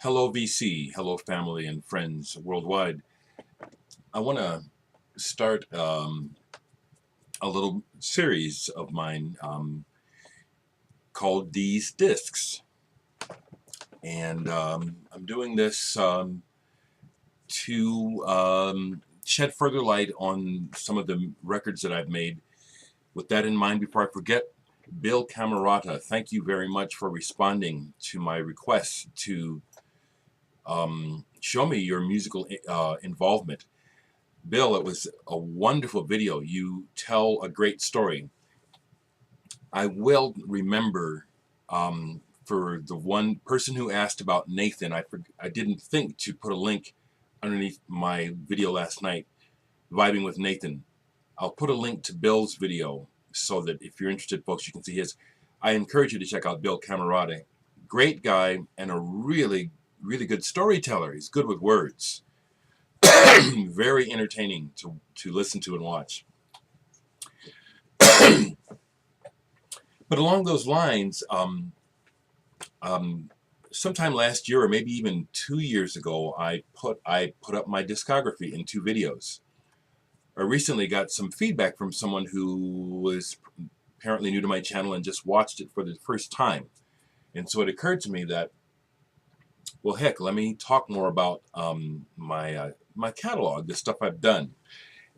Hello VC, hello family and friends worldwide. I want to start a little series of mine called These Discs. And I'm doing this to shed further light on some of the records that I've made. With that in mind, before I forget, Bill Camerata, thank you very much for responding to my request to show me your musical involvement. Bill, it was a wonderful video. You tell a great story. I will remember for the one person who asked about Nathan, I didn't think to put a link underneath my video last night, Vibing with Nathan. I'll put a link to Bill's video so that if you're interested, folks, you can see his. I encourage you to check out Bill Camerata. Great guy and a really, really good storyteller. He's good with words. Very entertaining to listen to and watch. But along those lines, sometime last year or maybe even 2 years ago, I put up my discography in 2 videos. I recently got some feedback from someone who was apparently new to my channel and just watched it for the first time. And so it occurred to me that, well, heck, let me talk more about my catalog, the stuff I've done.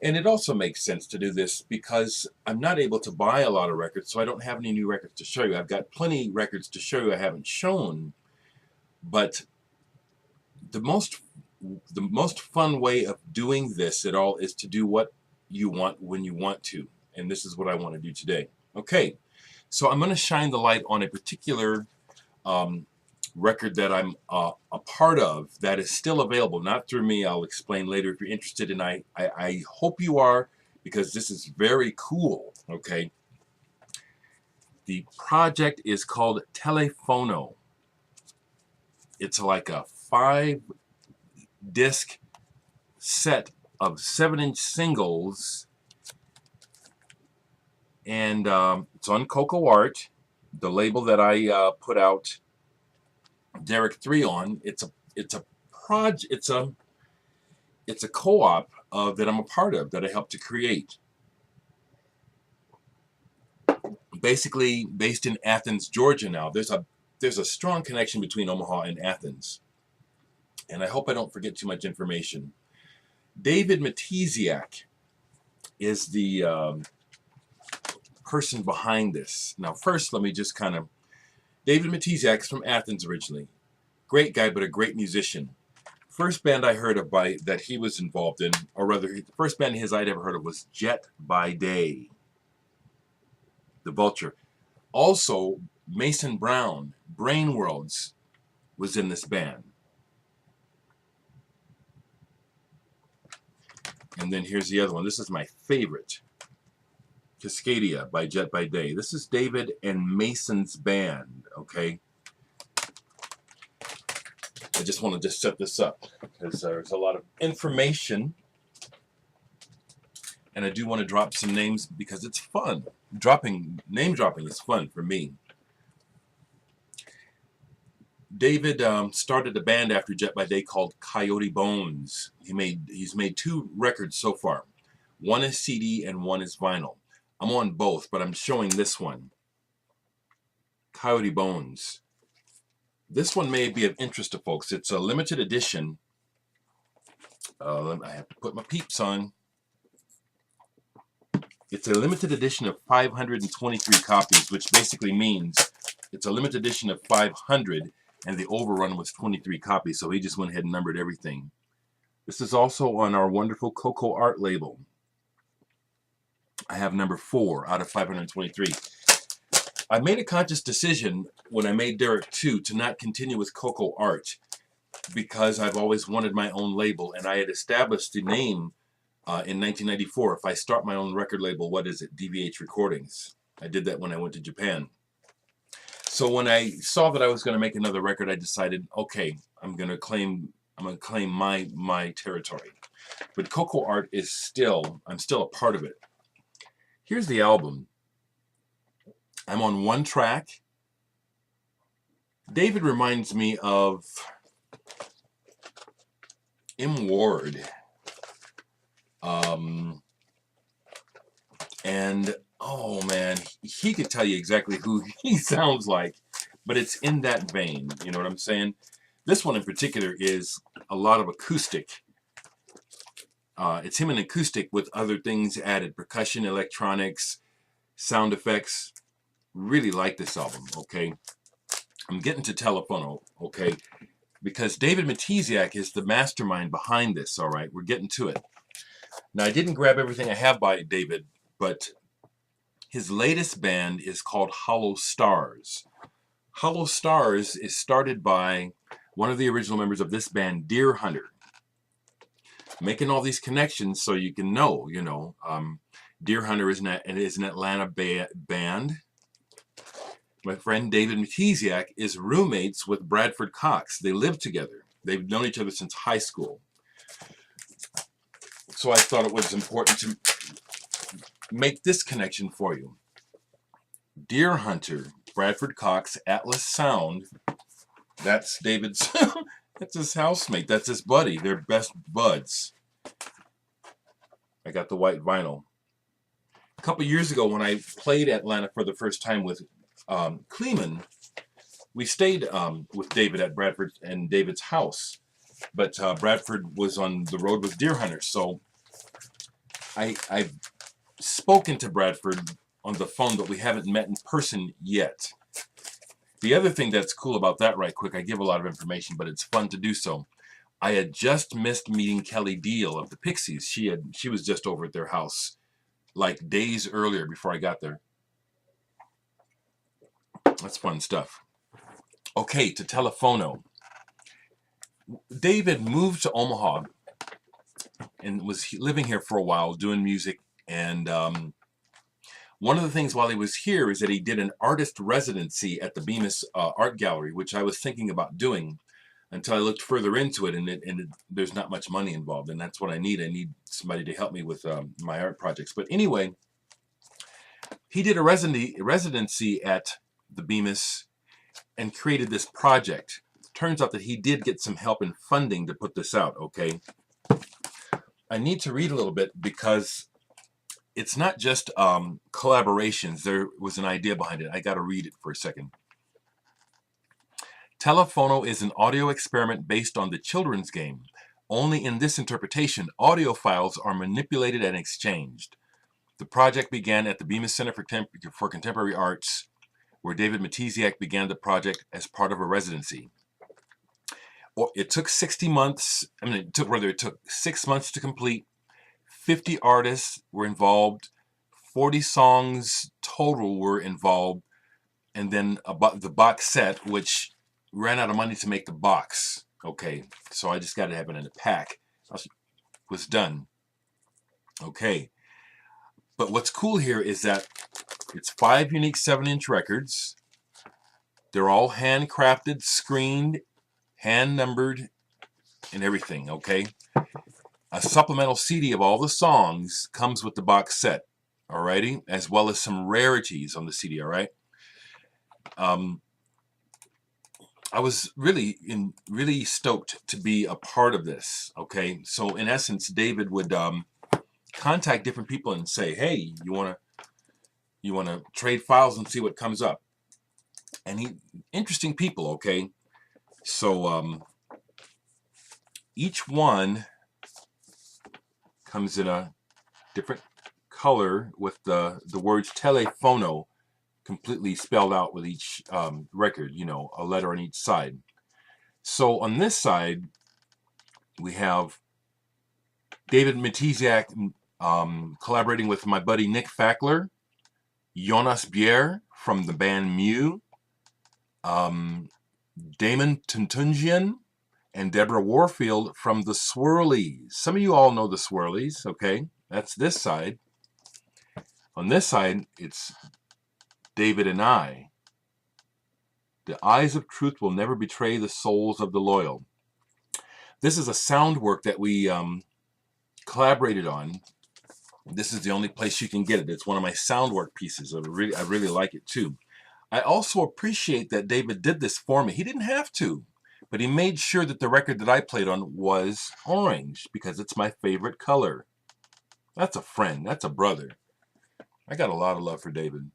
And it also makes sense to do this because I'm not able to buy a lot of records, so I don't have any new records to show you. I've got plenty records to show you I haven't shown, but the most fun way of doing this at all is to do what you want when you want to. And this is what I want to do today. Okay, so I'm going to shine the light on a particular record that I'm a part of that is still available, not through me. I'll explain later if you're interested, and I hope you are, because this is very cool. Okay, the project is called Telefono. It's like a 5-disc set of 7-inch singles, and it's on Coco Art, the label that I put out Dereck 3 on. It's a co-op that I'm a part of, that I helped to create. Basically based in Athens, Georgia now. There's a strong connection between Omaha and Athens. And I hope I don't forget too much information. David Matesiak is the person behind this. Now first, let me just David Matesiak is from Athens originally. Great guy, but a great musician. First band I heard of that he was involved in, or rather, the first band I'd ever heard of was Jet by Day, the Vulture. Also, Mason Brown, Brain Worlds, was in this band. And then here's the other one. This is my favorite, Cascadia by Jet by Day. This is David and Mason's band, okay? I just want to set this up because there's a lot of information, and I do want to drop some names because it's fun. Name dropping is fun for me. David started a band after Jet by Day called Coyote Bones. He's made 2 records so far. One is CD and one is vinyl. I'm on both, but I'm showing this one, Coyote Bones. This one may be of interest to folks. It's a limited edition. I have to put my peeps on. It's a limited edition of 523 copies, which basically means it's a limited edition of 500, and the overrun was 23 copies, so he just went ahead and numbered everything. This is also on our wonderful Coco Art label. I have number 4 out of 523. I made a conscious decision when I made Dereck 2 to not continue with Coco Art because I've always wanted my own label, and I had established the name in 1994. If I start my own record label, what is it? DVH Recordings. I did that when I went to Japan. So when I saw that I was going to make another record, I decided, okay, I'm going to claim my territory. But Coco Art is I'm still a part of it. Here's the album. I'm on 1 track. David reminds me of M. Ward. And oh man, he could tell you exactly who he sounds like, but it's in that vein. You know what I'm saying? This one in particular is a lot of acoustic. It's him in acoustic with other things added, percussion, electronics, sound effects. Really like this album, okay? I'm getting to Telephono, okay? Because David Matesiak is the mastermind behind this, all right? We're getting to it. Now, I didn't grab everything I have by David, but his latest band is called Hollow Stars. Hollow Stars is started by one of the original members of this band, Deer Hunter. Making all these connections so you can know, you know. Deer Hunter is an Atlanta band. My friend David Matesiak is roommates with Bradford Cox. They live together. They've known each other since high school. So I thought it was important to make this connection for you. Deer Hunter, Bradford Cox, Atlas Sound. That's David's, that's his housemate. That's his buddy. They're best buds. I got the white vinyl. A couple years ago when I played Atlanta for the first time with Kleeman, we stayed with David at Bradford and David's house. But Bradford was on the road with Deer Hunter, so I've spoken to Bradford on the phone, but we haven't met in person yet. The other thing that's cool about that, right quick, I give a lot of information, but it's fun to do so. I had just missed meeting Kelly Deal of the Pixies. She was just over at their house like days earlier before I got there. That's fun stuff. Okay, to Telephono. David moved to Omaha and was living here for a while doing music, and one of the things while he was here is that he did an artist residency at the Bemis Art Gallery, which I was thinking about doing until I looked further into it, and there's not much money involved, and that's what I need. I need somebody to help me with my art projects. But anyway, he did a residency at the Bemis and created this project. Turns out that he did get some help in funding to put this out, okay? I need to read a little bit because it's not just collaborations. There was an idea behind it. I got to read it for a second. Telephono is an audio experiment based on the children's game. Only in this interpretation, audio files are manipulated and exchanged. The project began at the Bemis Center for Contemporary Arts, where David Matesiak began the project as part of a residency. It took 60 months. It took 6 months to complete. 50 artists were involved. 40 songs total were involved. And then about the box set, which ran out of money to make the box. Okay, so I just got to have it in a pack. Was done. Okay. But what's cool here is that it's 5 unique 7-inch records. They're all handcrafted, screened, hand numbered, and everything, okay? A supplemental CD of all the songs comes with the box set, alrighty? As well as some rarities on the CD, alright? I was really stoked to be a part of this, okay? So in essence, David would contact different people and say, hey, you wanna trade files and see what comes up? And interesting people, okay? So each one comes in a different color with the words Telephono completely spelled out with each record, you know, a letter on each side. So on this side, we have David Matesiak collaborating with my buddy Nick Fackler, Jonas Bjerre from the band Mew, Damon Tuntunjian, and Deborah Warfield from the Swirlies. Some of you all know the Swirlies, okay? That's this side. On this side, it's David and I. The eyes of truth will never betray the souls of the loyal. This is a sound work that we collaborated on. This is the only place you can get it. It's one of my sound work pieces. I really like it too. I also appreciate that David did this for me. He didn't have to, But he made sure that the record that I played on was orange because it's my favorite color. That's a friend. That's a brother. I got a lot of love for David.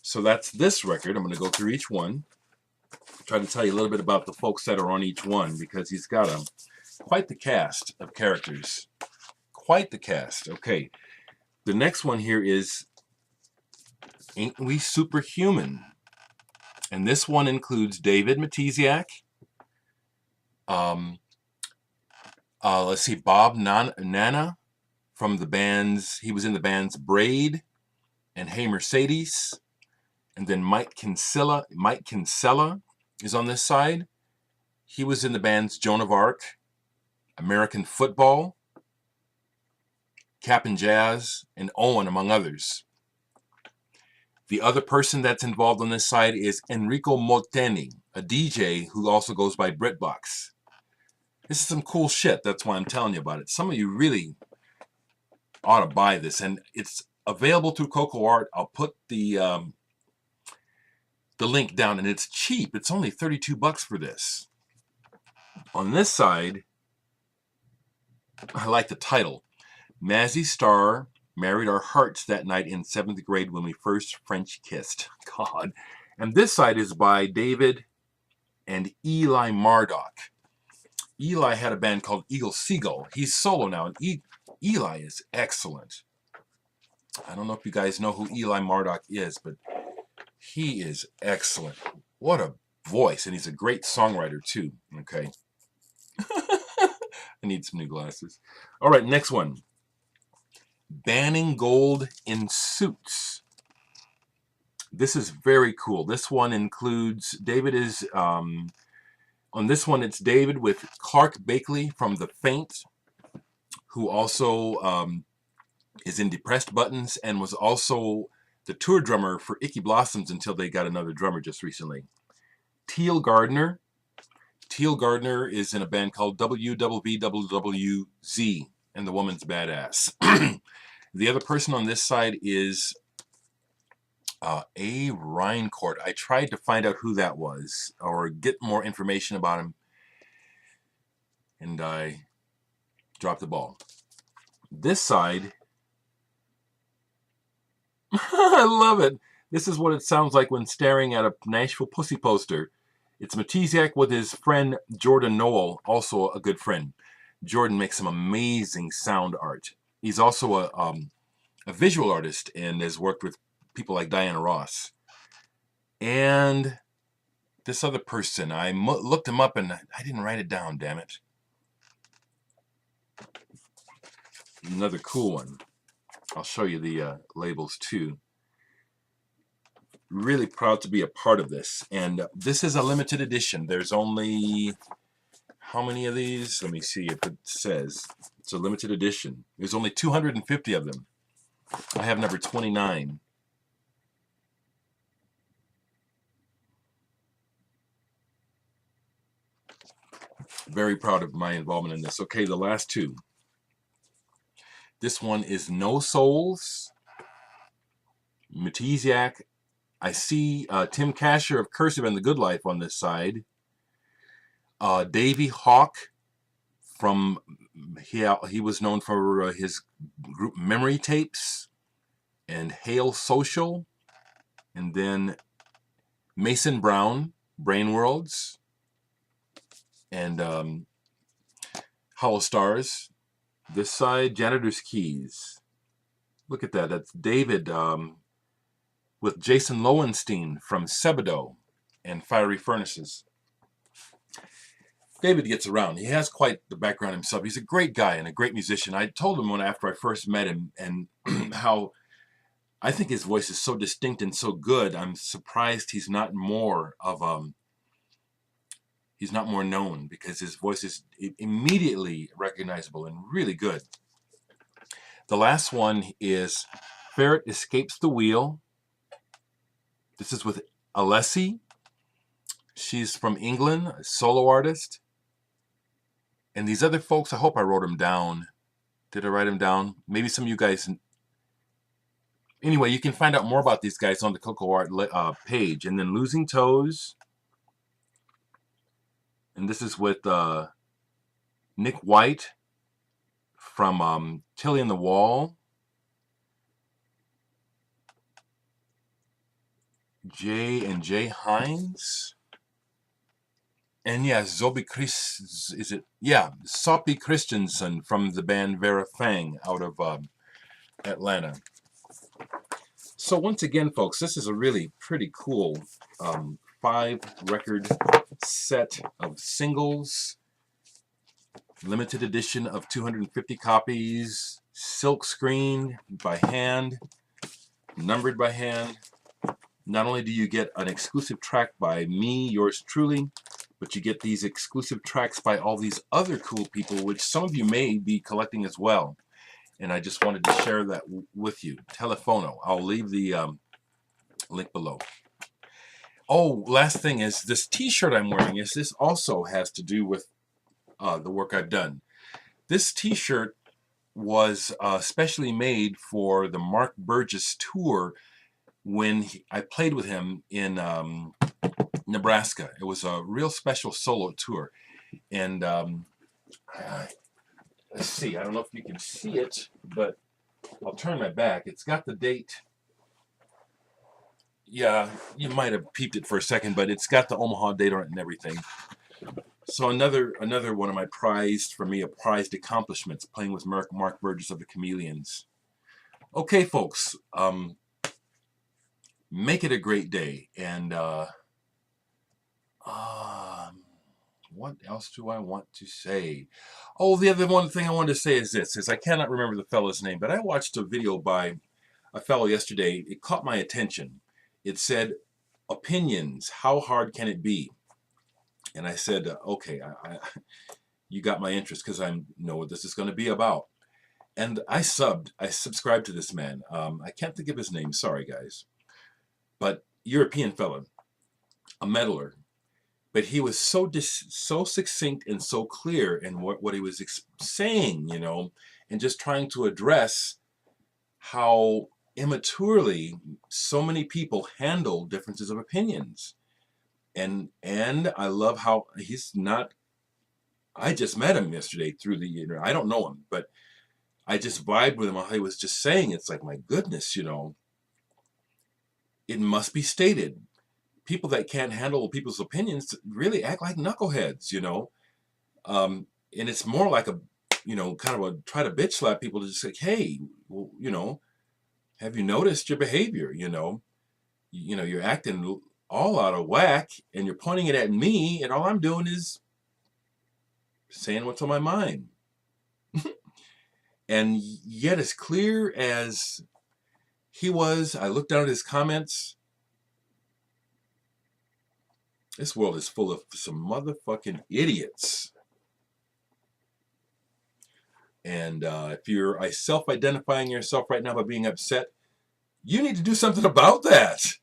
So that's this record. I'm going to go through each one. Try to tell you a little bit about the folks that are on each one because he's got quite the cast of characters. Quite the cast. Okay. The next one here is Ain't We Superhuman? And this one includes David Matesiak. Let's see, Bob Nana from the bands. He was in the bands Braid and Hey Mercedes. And then Mike Kinsella is on this side. He was in the bands Joan of Arc, American Football, Cap'n Jazz, and Owen, among others. The other person that's involved on this side is Enrico Molteni, a DJ who also goes by Britbox. This is some cool shit. That's why I'm telling you about it. Some of you really ought to buy this, and it's available through Coco Art. I'll put the link down, and it's cheap. It's only $32 for this. On this side, I like the title. Mazzy Star married our hearts that night in 7th grade when we first French kissed. God. And this side is by David and Eli Marduk. Eli had a band called Eagle Seagull. He's solo now, and Eli is excellent. I don't know if you guys know who Eli Marduk is, but he is excellent. What a voice, and he's a great songwriter too. Okay. I need some new glasses. All right, next one. Banning Gold in Suits. This is very cool. This one includes, David is, on this one it's David with Clark Bakley from The Faint, who also is in Depressed Buttons and was also the tour drummer for Icky Blossoms until they got another drummer just recently. Teal Gardner. Teal Gardner is in a band called WWVWWZ, and the woman's badass. The other person on this side is A. Reincourt. I tried to find out who that was or get more information about him, and I dropped the ball. This side, I love it. This is what it sounds like when staring at a Nashville Pussy poster. It's Matesiak with his friend Jordan Noel, also a good friend. Jordan makes some amazing sound art. He's also a visual artist and has worked with people like Diana Ross. And this other person, I looked him up and I didn't write it down, damn it. Another cool one. I'll show you the labels too. Really proud to be a part of this. And this is a limited edition. There's only, how many of these? Let me see if it says. It's a limited edition. There's only 250 of them. I have number 29. Very proud of my involvement in this. Okay, the last two. This one is No Souls. Matesiak. I see Tim Kasher of Cursive and the Good Life on this side. Davey Hawk from, he was known for his group Memory Tapes and Hail Social. And then Mason Brown, Brain Worlds. And Hollow Stars. This side, Janitor's Keys. Look at that. That's David with Jason Lowenstein from Sebadoh and Fiery Furnaces. David gets around. He has quite the background himself. He's a great guy and a great musician. I told him after I first met him and how I think his voice is so distinct and so good. I'm surprised he's not more of he's not more known because his voice is immediately recognizable and really good. The last one is Ferret Escapes the Wheel. This is with Alessi. She's from England, a solo artist. And these other folks, I hope I wrote them down. Did I write them down? Maybe some of you guys, Anyway, you can find out more about these guys on the Coco Art page. And then Losing Toes. And this is with Nick White from Tilly and the Wall. J Hines. And yeah, Sophie Christensen from the band Vera Fang out of Atlanta. So once again, folks, this is a really pretty cool 5-record set of singles, limited edition of 250 copies, silk screened by hand, numbered by hand. Not only do you get an exclusive track by me, yours truly, but you get these exclusive tracks by all these other cool people, which some of you may be collecting as well. And I just wanted to share that with you. Telephono. I'll leave the link below. Oh, last thing is this t-shirt I'm wearing. This also has to do with the work I've done. This t-shirt was specially made for the Mark Burgess tour when I played with him in Nebraska. It was a real special solo tour. And let's see, I don't know if you can see it, but I'll turn my back. It's got the date. Yeah, you might have peeped it for a second, but it's got the Omaha date on it and everything. So another one of my prized accomplishments, playing with Mark Burgess of the Chameleons. Okay, folks, make it a great day. And what else do I want to say? Oh, the other one thing I wanted to say is this, I cannot remember the fellow's name, but I watched a video by a fellow yesterday. It caught my attention. It said, opinions, how hard can it be? And I said, okay, you got my interest because I know what this is going to be about. And I subscribed to this man. I can't think of his name, sorry guys. But European fellow, a meddler. But he was so succinct and so clear in what he was saying, you know, and just trying to address how immaturely so many people handle differences of opinions. And I love how he's not, I just met him yesterday through the internet. I don't know him, but I just vibed with him how he was just saying, it's like, my goodness, you know, it must be stated. People that can't handle people's opinions really act like knuckleheads, you know. And it's more like a, you know, kind of a try to bitch slap people to just say, hey, well, you know, have you noticed your behavior? You know, you're acting all out of whack and you're pointing it at me and all I'm doing is saying what's on my mind. And yet as clear as he was, I looked down at his comments. This world is full of some motherfucking idiots. And if you're self-identifying yourself right now by being upset, you need to do something about that.